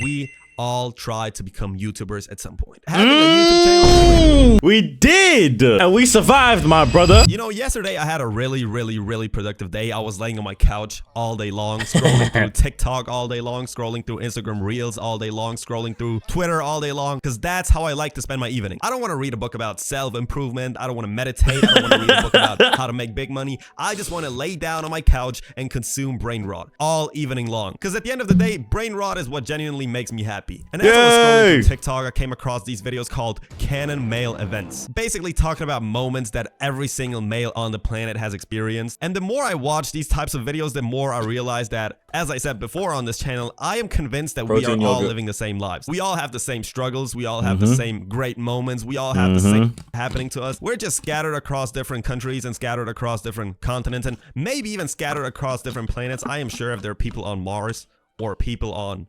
we all tried to become YouTubers at some point. Having a YouTube channel, we did, and we survived, my brother. You know, yesterday I had a really productive day. I was laying on my couch all day long, scrolling through TikTok all day long, scrolling through Instagram Reels all day long, scrolling through Twitter all day long, because that's how I like to spend my evening. I don't want to read a book about self-improvement. I don't want to meditate. I don't want to read a book about how to make big money. I just want to lay down on my couch and consume brain rot all evening long. Because at the end of the day, brain rot is what genuinely makes me happy. And as I was scrolling through TikTok, I came across these videos called Canon male events, basically talking about moments that every single male on the planet has experienced. And the more I watch these types of videos, the more I realize that, as I said before on this channel, I am convinced that we are all living the same lives. We all have the same struggles. We all have the same great moments. We all have the same happening to us. We're just scattered across different countries and scattered across different continents and maybe even scattered across different planets. I am sure if there are people on Mars or people on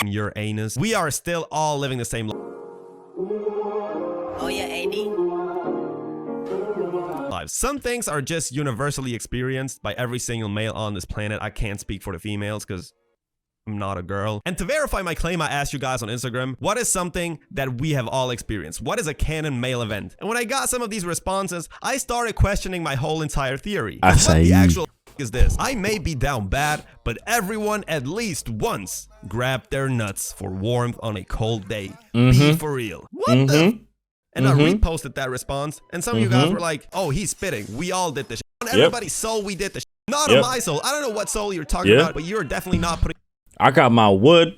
Uranus, we are still all living the same life. Oh yeah, AD. Some things are just universally experienced by every single male on this planet. I can't speak for the females because I'm not a girl. And to verify my claim, I asked you guys on Instagram, what is something that we have all experienced? What is a Canon male event? And when I got some of these responses, I started questioning my whole entire theory. What the actual is this? I may be down bad, but everyone at least once grabbed their nuts for warmth on a cold day. Be for real. What the? And I reposted that response, and some of you guys were like, oh, he's spitting. We all did this shit. On everybody's soul, we did this shit. Not on my soul. I don't know what soul you're talking about, but you're definitely not putting... I got my wood.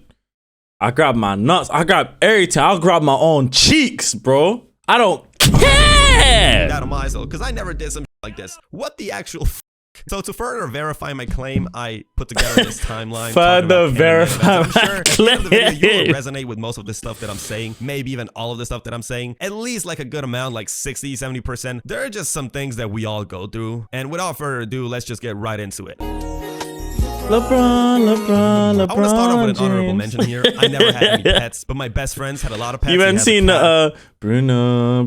I grabbed my nuts. I grabbed everything. I'll grab my own cheeks, bro. I don't care. That on my soul, because I never did some shit like this. What the actual... So to further verify my claim, I put together this timeline. Further verify my claim. The video, you will resonate with most of the stuff that I'm saying. Maybe even all of the stuff that I'm saying. At least like a good amount, like 60, 70%. There are just some things that we all go through. And without further ado, let's just get right into it. LeBron. I want to start off with an honorable mention here. I never had any pets, but my best friends had a lot of pets. You haven't seen Bruno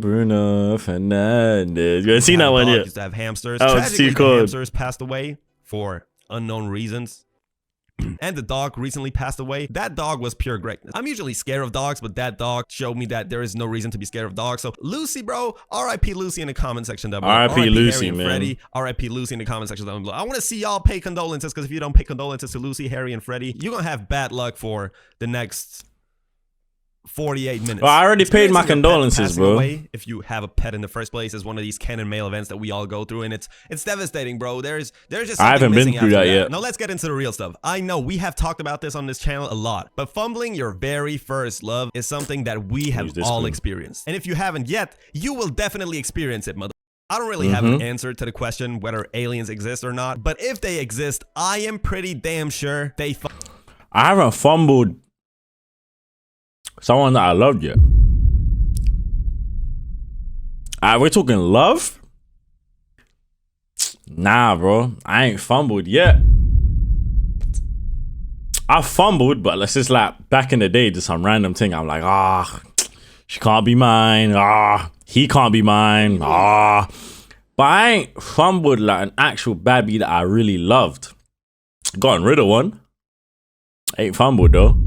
Fernandez. You haven't seen that one yet? Used to have hamsters. Oh, it's too cool. Hamsters passed away for unknown reasons. And the dog recently passed away. That dog was pure greatness. I'm usually scared of dogs, but that dog showed me that there is no reason to be scared of dogs. So Lucy, bro, R.I.P. Lucy in the comment section down below. R.I.P. Lucy, man. Freddie, R.I.P. Lucy in the comment section down below. I want to see y'all pay condolences, because if you don't pay condolences to Lucy, Harry, and Freddie, you're gonna have bad luck for the next 48 minutes. Well, I already paid my condolences, bro. If you have a pet in the first place, is one of these Canon male events that we all go through, and it's devastating, bro. There's just I haven't been through that yet. Now let's get into the real stuff. I know we have talked about this on this channel a lot, but fumbling your very first love is something that we have all experienced. And if you haven't yet, you will definitely experience it, mother. I don't really have an answer to the question whether aliens exist or not, but if they exist, I am pretty damn sure they I haven't fumbled someone that I loved yet. We're talking love? Nah, bro. I ain't fumbled yet. I fumbled, but let's just like back in the day, just some random thing. I'm like, she can't be mine. He can't be mine. But I ain't fumbled like an actual baddie that I really loved. Gotten rid of one. Ain't fumbled though.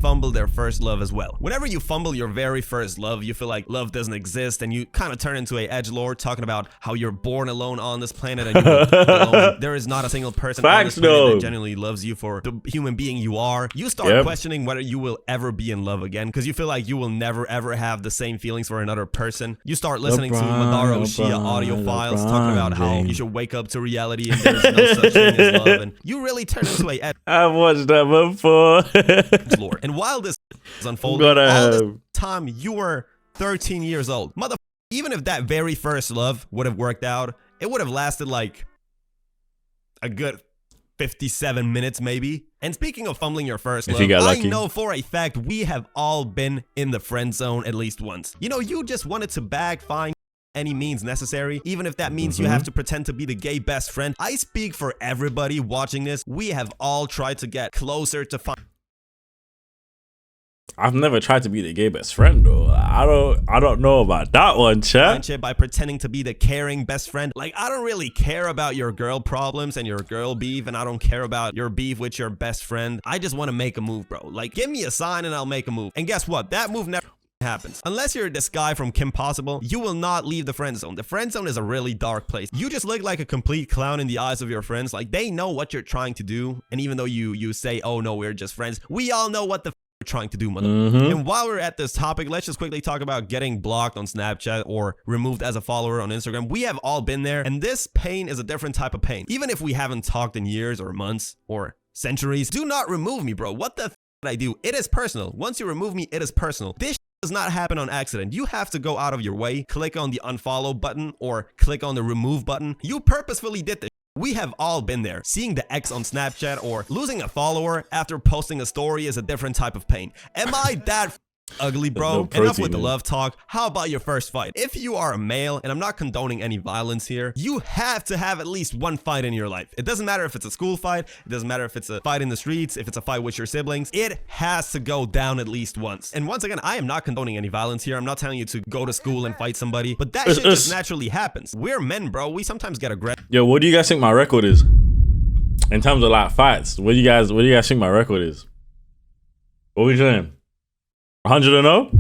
Fumble their first love as well. Whenever you fumble your very first love, you feel like love doesn't exist, and you kind of turn into a edgelord talking about how you're born alone on this planet and you're alone. There is not a single person on this planet that genuinely loves you for the human being you are. You start questioning whether you will ever be in love again, because you feel like you will never ever have the same feelings for another person. You start listening to Madara Uchiha audio files talking about how you should wake up to reality and there's no such thing as love, and you really turn into a I've watched that before. edgelord. And while this is unfolding, all this time you were 13 years old. Mother, even if that very first love would have worked out, it would have lasted like a good 57 minutes maybe. And speaking of fumbling your first love, I know for a fact we have all been in the friend zone at least once. You know, you just wanted to bag fine any means necessary, even if that means you have to pretend to be the gay best friend. I speak for everybody watching this. We have all tried to get closer to find. I've never tried to be the gay best friend though. I don't know about that one, chat. Friendship by pretending to be the caring best friend. Like, I don't really care about your girl problems and your girl beef, and I don't care about your beef with your best friend. I just want to make a move, bro. Like, give me a sign and I'll make a move. And guess what? That move never happens. Unless you're this guy from Kim Possible, you will not leave the friend zone. The friend zone is a really dark place. You just look like a complete clown in the eyes of your friends. Like, they know what you're trying to do. And even though you say, oh no, we're just friends, we all know what the trying to do, mother. And while we're at this topic, let's just quickly talk about getting blocked on Snapchat or removed as a follower on Instagram. We have all been there, and this pain is a different type of pain. Even if we haven't talked in years or months or centuries, do not remove me, bro. What the did I do? It is personal. Once you remove me, it is personal. This does not happen on accident. You have to go out of your way, click on the unfollow button or click on the remove button. You purposefully did this. We have all been there. Seeing the X on Snapchat or losing a follower after posting a story is a different type of pain. Am I that ugly, bro? Enough with the love talk. How about your first fight? If you are a male, and I'm not condoning any violence here, you have to have at least one fight in your life. It doesn't matter if it's a school fight. It doesn't matter if it's a fight in the streets, if it's a fight with your siblings. It has to go down at least once. And once again, I am not condoning any violence here. I'm not telling you to go to school and fight somebody, but that shit just naturally happens. We're men, bro. We sometimes get aggressive. Yo, what do you guys think my record is? In terms of like fights, what do you guys think my record is? What are we doing? 100-0?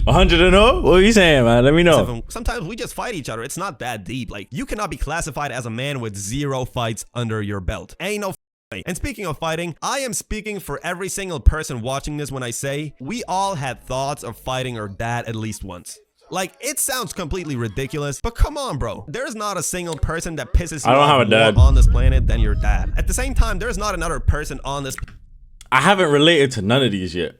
100-0? What are you saying, man? Let me know. Sometimes we just fight each other. It's not that deep. Like, you cannot be classified as a man with 0 fights under your belt. Ain't no way. And speaking of fighting, I am speaking for every single person watching this when I say we all had thoughts of fighting our dad at least once. Like, it sounds completely ridiculous, but come on, bro. There's not a single person that pisses you off more on this planet than your dad. At the same time, there's not another person on this. I haven't related to none of these yet.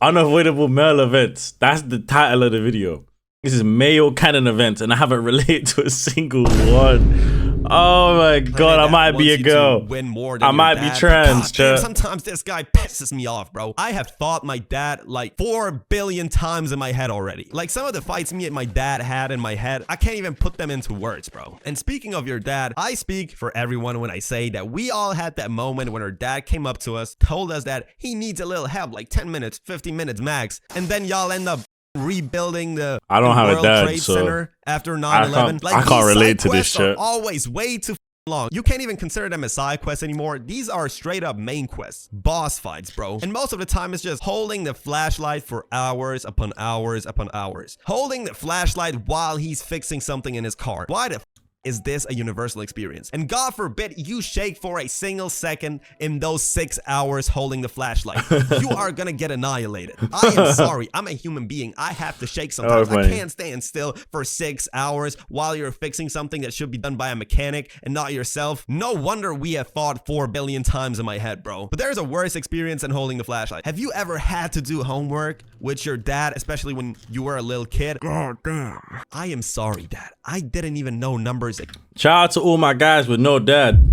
Unavoidable male events. That's the title of the video. This is male Canon events, and I haven't related to a single one. Oh my god, I might be a girl. Win more than I might be trans, God, sometimes this guy pisses me off, bro. I have fought my dad like 4 billion times in my head already. Like, some of the fights me and my dad had in my head, I can't even put them into words, bro. And speaking of your dad, I speak for everyone when I say that we all had that moment when our dad came up to us, told us that he needs a little help, like 10 minutes, 15 minutes max, and then y'all end up rebuilding the World Trade Center after 9/11. Like, I can't relate to this shit. Always way too long. You can't even consider them as side quests anymore. These are straight up main quests, boss fights, bro. And most of the time it's just holding the flashlight for hours upon hours upon hours, holding the flashlight while he's fixing something in his car. Why the is this a universal experience? And God forbid you shake for a single second in those 6 hours holding the flashlight. You are gonna get annihilated. I am sorry. I'm a human being. I have to shake sometimes. I can't stand still for 6 hours while you're fixing something that should be done by a mechanic and not yourself. No wonder we have fought 4 billion times in my head, bro. But there's a worse experience than holding the flashlight. Have you ever had to do homework with your dad, especially when you were a little kid? God damn. I am sorry, Dad. I didn't even know numbers. Shout out to all my guys with no dad.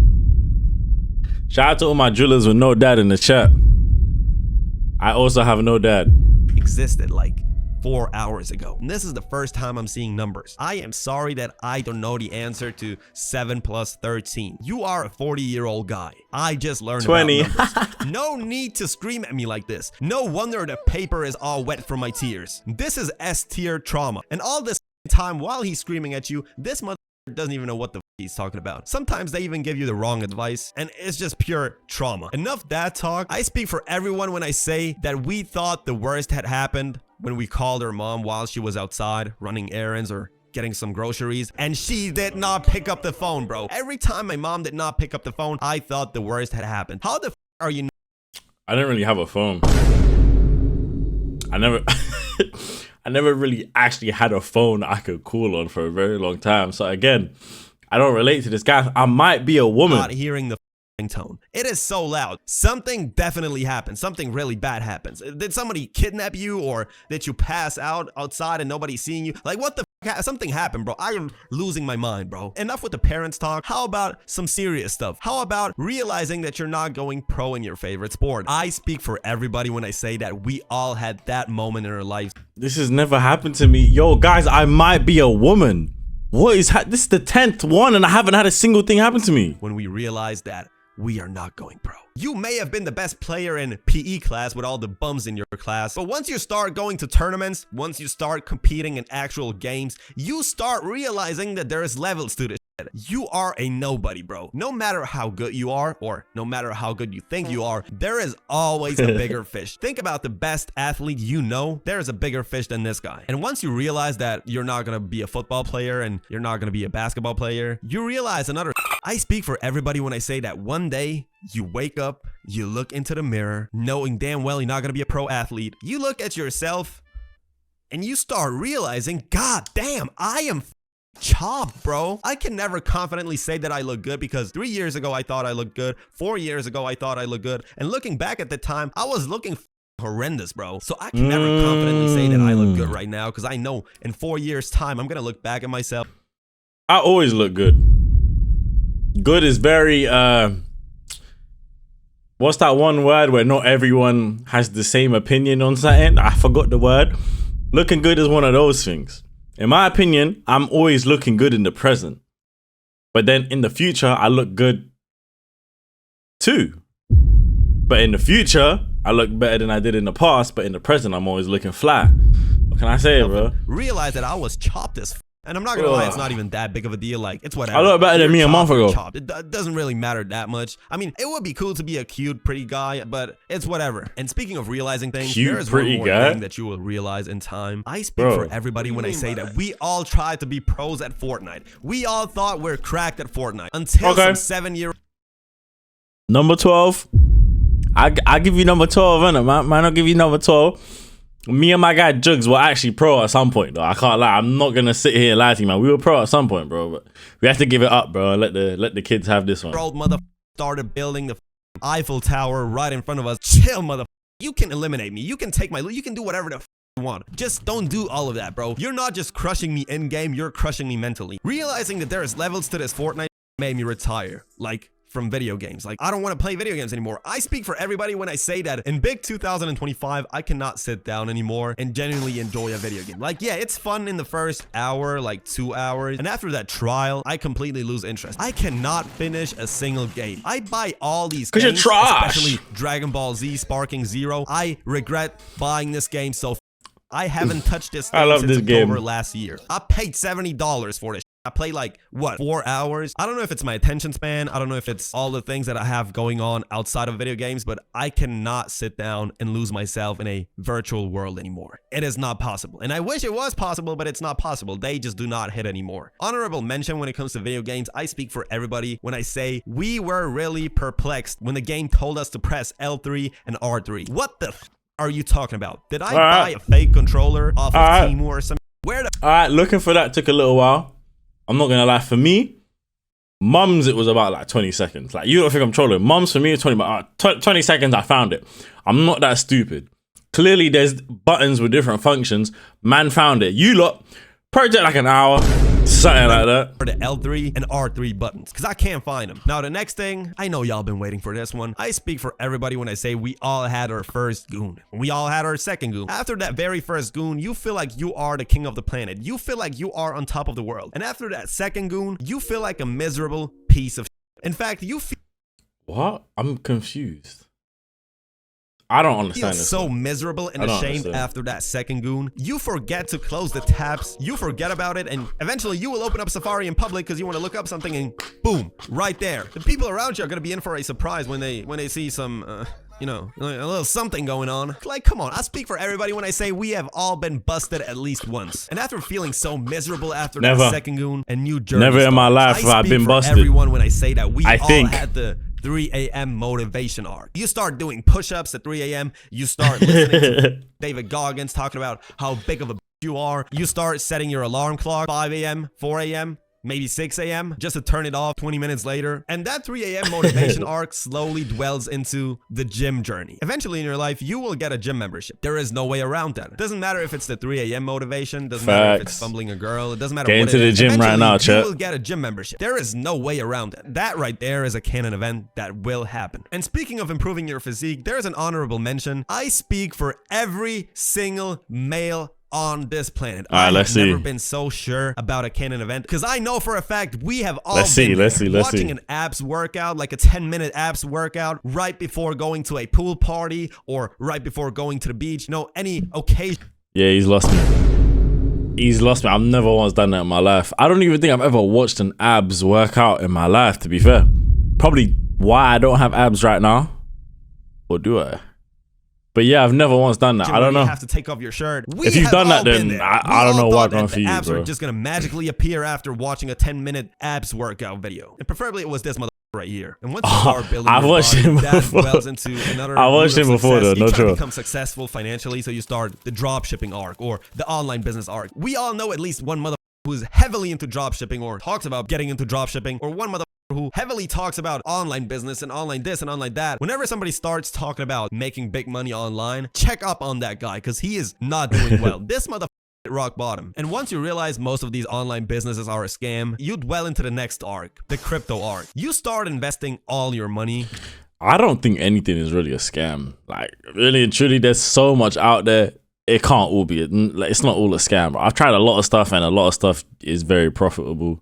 Shout out to all my drillers with no dad in the chat. I also have no dad. Existed like 4 hours ago. And this is the first time I'm seeing numbers. I am sorry that I don't know the answer to 7 plus 13. You are a 40-year-old guy. I just learned 20. about numbers. No need to scream at me like this. No wonder the paper is all wet from my tears. This is S-tier trauma. And all this time while he's screaming at you, this mother doesn't even know what the he's talking about. Sometimes they even give you the wrong advice, and it's just pure trauma. Enough that talk. I speak for everyone when I say that we thought the worst had happened when we called her mom while she was outside running errands or getting some groceries, and she did not pick up the phone, bro. Every time my mom did not pick up the phone, I thought the worst had happened. How the are you? I didn't really have a phone. I never really actually had a phone I could call on for a very long time. So again, I don't relate to this guy. I might be a woman. Not hearing the tone. It is so loud. Something definitely happened. Something really bad happens. Did somebody kidnap you, or did you pass out outside and nobody's seeing you? Like, what the something happened, bro. I am losing my mind, bro. Enough with the parents talk. How about some serious stuff? How about realizing that you're not going pro in your favorite sport? I speak for everybody when I say that we all had that moment in our lives. This has never happened to me. Yo, guys, I might be a woman. What is this is the 10th one and I haven't had a single thing happen to me. When we realized that we are not going pro. You may have been the best player in PE class with all the bums in your class, but once you start going to tournaments, once you start competing in actual games, you start realizing that there is levels to this. You are a nobody, bro. No matter how good you are, or no matter how good you think you are, there is always a bigger fish. Think about the best athlete you know. There is a bigger fish than this guy. And once you realize that you're not gonna be a football player and you're not gonna be a basketball player, you realize another. I speak for everybody when I say that one day you wake up, you look into the mirror, knowing damn well you're not gonna be a pro athlete. You look at yourself and you start realizing, God damn, I am chopped, bro. I can never confidently say that I look good because 3 years ago I thought I looked good, 4 years ago I thought I looked good, and looking back at the time, I was looking horrendous, bro. So I can never confidently say that I look good right now because I know in 4 years time I'm gonna look back at myself. I always look good. Good is very what's that one word where not everyone has the same opinion on something? I forgot the word. Looking good is one of those things. In my opinion, I'm always looking good in the present. But then in the future, I look good too. But in the future, I look better than I did in the past. But in the present, I'm always looking flat. What can I say, bro? Realize that I was chopped as and I'm not gonna lie, it's not even that big of a deal. Like, it's whatever. I look better than me a month ago. Chopped. It doesn't really matter that much. I mean, it would be cool to be a cute, pretty guy, but it's whatever. And speaking of realizing things, there is one more thing that you will realize in time. I speak for everybody when I say that we all tried to be pros at Fortnite. We all thought we're cracked at Fortnite until some 7-year. Number 12. I give you number 12, innit, man? I'll give you number 12. Me and my guy Jugs were actually pro at some point, though. I can't lie. I'm not gonna sit here and lie to you, man. We were pro at some point, bro. But we have to give it up, bro. And let the kids have this one. Old mother started building the Eiffel Tower right in front of us. Chill, mother. You can eliminate me. You can take my. You can do whatever the you want. Just don't do all of that, bro. You're not just crushing me in game. You're crushing me mentally. Realizing that there is levels to this Fortnite made me retire. Like, from video games. Like, I don't want to play video games anymore. I speak for everybody when I say that in big 2025, I cannot sit down anymore and genuinely enjoy a video game. Like, yeah, it's fun in the first hour, like 2 hours. And after that trial, I completely lose interest. I cannot finish a single game. I buy all these games, you're trash. especially Dragon Ball Z Sparking Zero. I regret buying this game so I haven't touched this game since October last year. I paid $70 for this. I play like, what, 4 hours? I don't know if it's my attention span. I don't know if it's all the things that I have going on outside of video games, but I cannot sit down and lose myself in a virtual world anymore. It is not possible. And I wish it was possible, but it's not possible. They just do not hit anymore. Honorable mention when it comes to video games, I speak for everybody when I say we were really perplexed when the game told us to press L3 and R3. What the f are you talking about? Did I buy a fake controller off of Temu or something? Where the Alright, looking for that took a little while. I'm not gonna lie, for me, Mums, it was about like 20 seconds. Like, you don't think I'm trolling. Mums, for me, 20 seconds, I found it. I'm not that stupid. Clearly, there's buttons with different functions. Man found it. You lot, project like an hour, something like that. For the L3 and R3 buttons, because I can't find them. Now, the next thing, I know y'all been waiting for this one. I speak for everybody when I say we all had our first goon. We all had our second goon. After that very first goon, you feel like you are the king of the planet. You feel like you are on top of the world. And after that second goon, you feel like a miserable piece of shit. In fact, you feel... What? I'm confused. I don't understand this. So miserable and ashamed after that second goon. You forget to close the tabs. You forget about it, and eventually you will open up Safari in public because you want to look up something, and boom, right there. The people around you are gonna be in for a surprise when they see some, you know, a little something going on. Like, come on, I speak for everybody when I say we have all been busted at least once. And after feeling so miserable after that second goon and new journey, never in my life have I been busted. Everyone when I say that we all had the 3 a.m. motivation arc. You start doing push-ups at 3 a.m. You start listening to David Goggins talking about how big of a you are. You start setting your alarm clock 5 a.m., 4 a.m., maybe 6 a.m. just to turn it off 20 minutes later. And that 3 a.m. motivation arc slowly dwells into the gym journey. Eventually in your life, you will get a gym membership. There is no way around that. It doesn't matter if it's the 3 a.m. motivation. Doesn't matter if it's fumbling a girl. It doesn't matter what it is. Get into the gym right now, chat. You will get a gym membership. There is no way around it. That right there is a Canon event that will happen. And speaking of improving your physique, there's an honorable mention. I speak for every single male on this planet. All right, I let's have never see. been so sure about a Canon event because I know for a fact we have all Let's been see, let's there, see, let's watching see. an abs workout, like a 10-minute abs workout right before going to a pool party or right before going to the beach. No, any occasion. Yeah, he's lost me. He's lost me. I've never once done that in my life. I don't even think I've ever watched an abs workout in my life, to be fair. Probably why I don't have abs right now. Or do I? But yeah, I've never once done that. I don't know. You have to take off your shirt. If you've done that, then I don't know what's going for you, abs bro. are just gonna magically appear after watching a 10-minute abs workout video, and preferably it was this mother right here. And once you start building I've your watched body, him that before. wells into another. I watched route of him before, success. though, no You try to joke. become successful financially, so you start the drop shipping arc or the online business arc. We all know at least one mother who's heavily into drop shipping or talks about getting into drop shipping, or one mother who heavily talks about online business and online this and online that. Whenever somebody starts talking about making big money online, check up on that guy because he is not doing well. This mother rock bottom. And once you realize most of these online businesses are a scam, you dwell into the next arc, the crypto arc. You start investing all your money. I don't think anything is really a scam. Like, really and truly, there's so much out there. It can't all be, it's not all a scam. I've tried a lot of stuff and a lot of stuff is very profitable.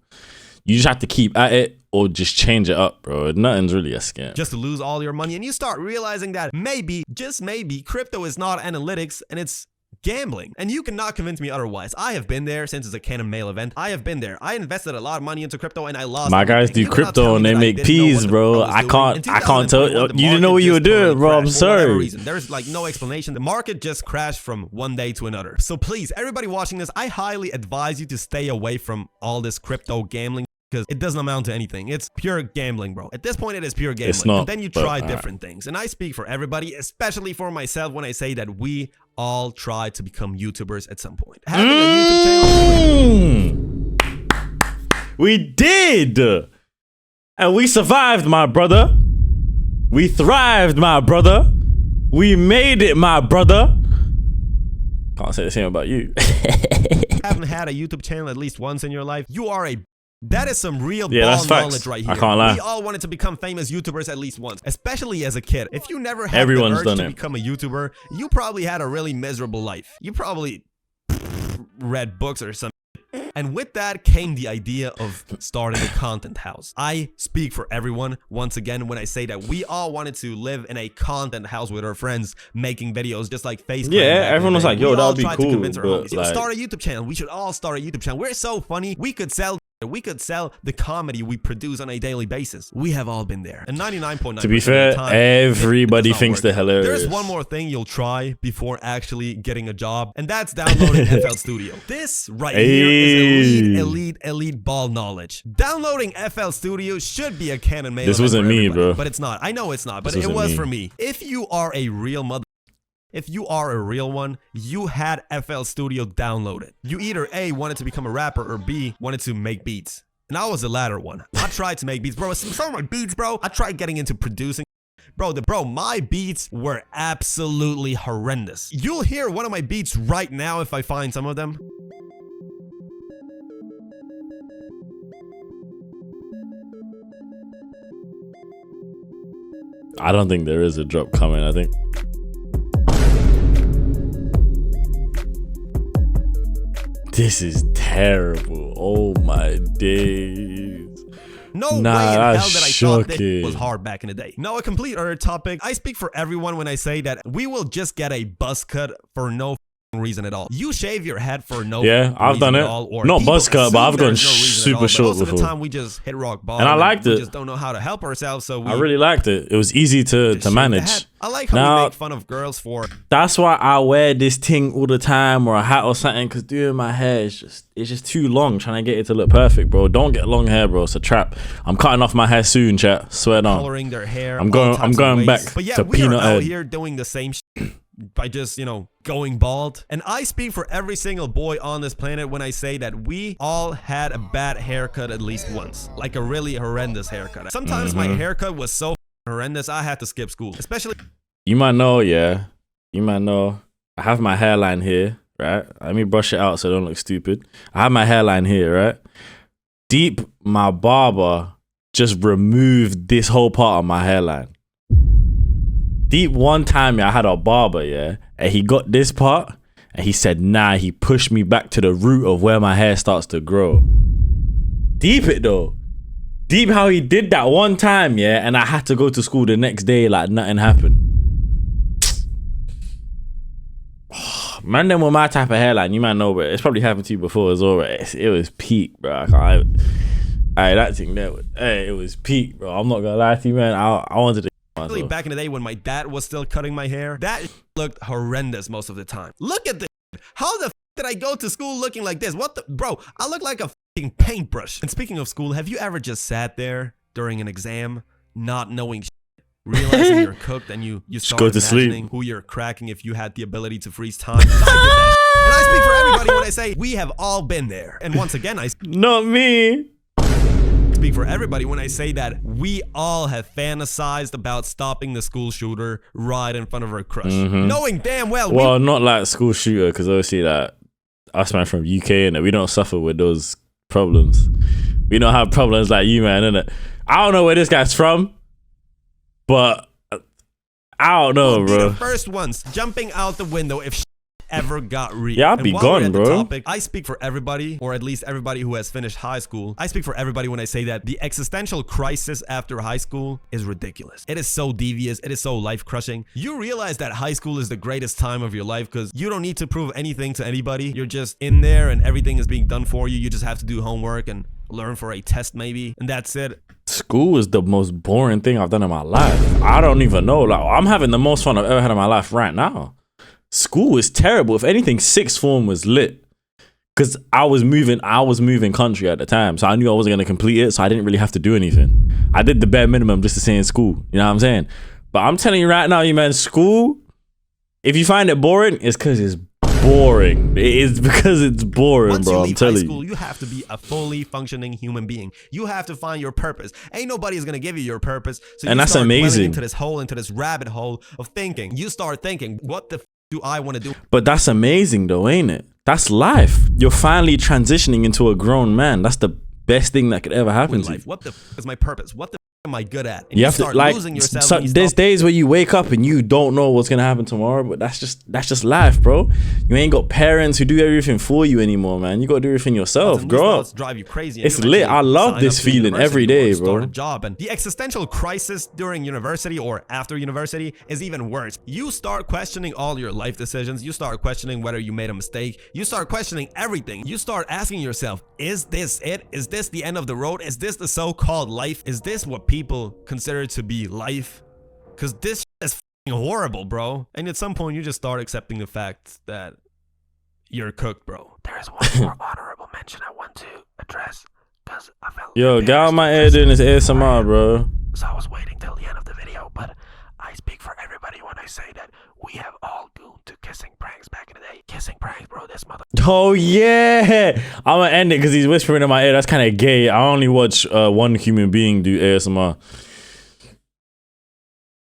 You just have to keep at it or just change it up, bro. Nothing's really a scam. Just to lose all your money, and you start realizing that maybe, just maybe, crypto is not analytics and it's gambling. And you cannot convince me otherwise. I have been there since it's a Canon mail event. I have been there. I invested a lot of money into crypto and I lost. My guys do crypto and they make peas, bro. I can't tell you. You didn't know what you were doing, bro. I'm sorry. There's like no explanation. The market just crashed from one day to another. So please, everybody watching this, I highly advise you to stay away from all this crypto gambling, because it doesn't amount to anything. It's pure gambling, bro. At this point, it is pure gambling. It's not, and then you try different things. And I speak for everybody, especially for myself, when I say that we all try to become YouTubers at some point. Having a YouTube channel. We did. And we survived, my brother. We thrived, my brother. We made it, my brother. Can't say the same about you. Haven't had a YouTube channel at least once in your life, you are a... That is some real that's ball facts. knowledge right here. I can't lie. We all wanted to become famous YouTubers at least once, especially as a kid. If you never had Everyone's the urge done to it. become a YouTuber, you probably had a really miserable life. You probably read books or something. And with that came the idea of starting a content house. I speak for everyone once again when I say that we all wanted to live in a content house with our friends, making videos just like Facebook. Yeah, everyone was like, yo, that would be cool. But Like, start a YouTube channel. We should all start a YouTube channel. We're so funny. We could sell the comedy we produce on a daily basis. We have all been there. And 99.9% to be fair, of the time, everybody thinks they're out. hilarious. There's one more thing you'll try before actually getting a job, and that's downloading FL Studio. This right here is elite ball knowledge. Downloading FL Studio should be a Canon mail. This wasn't me, bro. But it's not. I know it's not, but This it wasn't was me. for me. If you are a real mother, if you are a real one, you had FL Studio downloaded. You either A, wanted to become a rapper, or B, wanted to make beats. And I was the latter one. I tried to make beats. Bro, some of my beats, bro, I tried getting into producing. Bro, my beats were absolutely horrendous. You'll hear one of my beats right now if I find some of them. I don't think there is a drop coming, I think. This is terrible. Oh my days. No way in hell that I thought shocking. this was hard back in the day. Now, a complete other topic. I speak for everyone when I say that we will just get a buzz cut for no reason at all. You shave your head for no I've done it. all, or Not people buzz cut, but assume I've gone there's no reason at super all, but short most of before. the time we just hit rock bottom, And I liked we it. just don't know how to help ourselves, so we I really liked it. It was easy to shave the manage. head. I like how Now- we make fun of girls for... That's why I wear this thing all the time, or a hat or something, because doing my hair is just too long, trying to get it to look perfect, bro. Don't get long hair, bro. It's a trap. I'm cutting off my hair soon, chat. Swear down. coloring their hair. I'm all going types of ways. back But yeah, to we are peanut out head. here doing the same by just, going bald. And I speak for every single boy on this planet when I say that we all had a bad haircut at least once. Like a really horrendous haircut. Sometimes my haircut was so horrendous, I had to skip school. Especially... You might know, yeah. You might know. I have my hairline here, right? Let me brush it out so I don't look stupid. I have my hairline here, right? Deep, my barber just removed this whole part of my hairline. Deep, one time, yeah, I had a barber, yeah, and he got this part And he said, nah, he pushed me back to the root of where my hair starts to grow. Deep it though. Deep how he did that one time, yeah, and I had to go to school the next day like nothing happened. Man, them with my type of hairline, you might know, but it's probably happened to you before as well, right? It was peak, bro. That thing there, it was peak, bro. I'm not gonna lie to you, man. I wanted to myself. Back in the day when my dad was still cutting my hair, that looked horrendous most of the time. Look at this. How the did I go to school looking like this? What the, bro? I look like a paintbrush. And speaking of school, have you ever just sat there during an exam, not knowing realizing you're cooked, and you start go to imagining sleep. who you're cracking if you had the ability to freeze time? I did that. And I speak for everybody when I say we have all been there. And once again, I Not me. speak for everybody when I say that we all have fantasized about stopping the school shooter right in front of our crush, knowing damn well. Well, not like school shooter, because obviously like us man from UK and we don't suffer with those problems. We don't have problems like you, man, innit? I don't know where this guy's from, but I don't know, we'll bro. be the first ones jumping out the window if ever got real. Yeah, I'd be And while we're gone, at the bro. topic, I speak for everybody, or at least everybody who has finished high school. I speak for everybody when I say that the existential crisis after high school is ridiculous. It is so devious. It is so life-crushing. You realize that high school is the greatest time of your life because you don't need to prove anything to anybody. You're just in there and everything is being done for you. You just have to do homework and learn for a test maybe, and that's it. School is the most boring thing I've done in my life. I don't even know. Like, I'm having the most fun I've ever had in my life right now. School is terrible. If anything, sixth form was lit. Because I was moving country at the time. So I knew I wasn't going to complete it. So I didn't really have to do anything. I did the bare minimum just to stay in school. You know what I'm saying? But I'm telling you right now, you man, school, if you find it boring, it's because it's boring. It is because it's boring, Once bro. you I'm leave high telling school, you. you have to be a fully functioning human being. You have to find your purpose. Ain't nobody is gonna give you your purpose. So And you that's start dwelling amazing. into this hole, into this rabbit hole of thinking. You start thinking, what the do I want to do? But that's amazing though, ain't it? That's life. You're finally transitioning into a grown man. That's the best thing that could ever happen With to you. life? What the is my purpose? What the am I good at? And You have to start like. losing yourself. So, when you there's stop- days where you wake up and you don't know what's gonna happen tomorrow, but that's just life, bro. You ain't got parents who do everything for you anymore, man. You gotta do everything yourself. and Grow those up. drive you crazy. And It's you lit. eventually I love sign this up to feeling university every or day, start bro. a job. And the existential crisis during university or after university is even worse. You start questioning all your life decisions. You start questioning whether you made a mistake. You start questioning everything. You start asking yourself, is this it? Is this the end of the road? Is this the so-called life? Is this what people consider to be life? Because this is f***ing horrible, bro. And at some point, you just start accepting the fact that you're cooked, bro. There is one more honorable mention I want to address because I felt Yo, get out my ear doing this ASMR, bro. So I was waiting till the end of the video, but I speak for everybody when I say that we have all gooned to kissing pranks back in the day. Kissing pranks, bro. This mother. Oh yeah, I'm gonna end it because he's whispering in my ear. That's kind of gay. I only watch one human being do ASMR.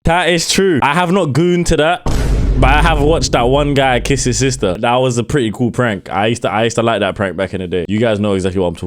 That is true. I have not gooned to that, but I have watched that one guy kiss his sister. That was a pretty cool prank. I used to like that prank back in the day. You guys know exactly what I'm talking about.